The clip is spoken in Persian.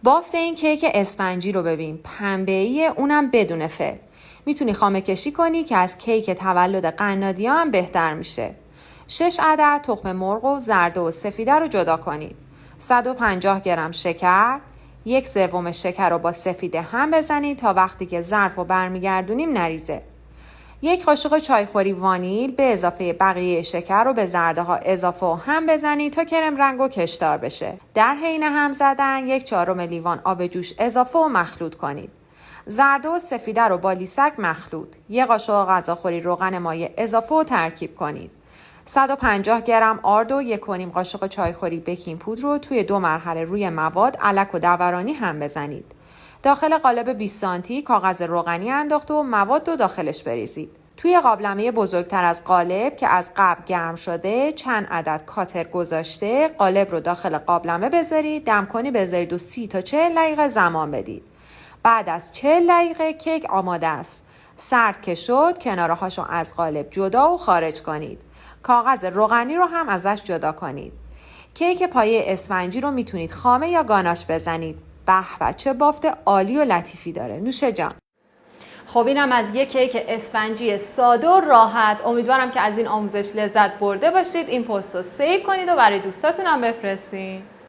بافت این کیک اسفنجی رو ببین، پنبه‌ای، اونم بدون فر. میتونی خامه کشی کنی که از کیک تولد قنادی‌ها هم بهتر میشه. 6 عدد تخم مرغ و زرد و سفیده رو جدا کنید. 150 گرم شکر، 1/3 شکر رو با سفیده هم بزنید تا وقتی که ظرف رو برمیگردونیم نریزه. 1 قاشق چایخوری وانیل به اضافه بقیه شکر رو به زرده ها اضافه و هم بزنید تا کرم رنگ و کشدار بشه. در حین هم زدن 1/4 لیوان آب جوش اضافه و مخلوط کنید. زرده و سفیده رو با لیسک مخلوط. 1 قاشق غذاخوری روغن مایع اضافه و ترکیب کنید. 150 گرم آرد و 1.5 قاشق چایخوری بیکینگ پودر رو توی 2 مرحله روی مواد الک و دورانی هم بزنید. داخل قالب 20 سانتی کاغذ روغنی انداخته و مواد رو داخلش بریزید. توی قابلمه بزرگتر از قالب که از قبل گرم شده چند عدد کاتر گذاشته قالب رو داخل قابلمه بذارید، دم کنی بذارید و 30 تا 40 دقیقه زمان بدید. بعد از 40 دقیقه کیک آماده است. سرد که شد کنارهاشو از قالب جدا و خارج کنید. کاغذ روغنی رو هم ازش جدا کنید. کیک پایه اسفنجی رو میتونید خامه یا گاناش بزنید. به چه بافت عالی و لطیفی داره. نوش جان. خب اینم از یک کیک اسفنجی ساده و راحت. امیدوارم که از این آموزش لذت برده باشید. این پست رو سیو کنید و برای دوستاتون هم بفرستید.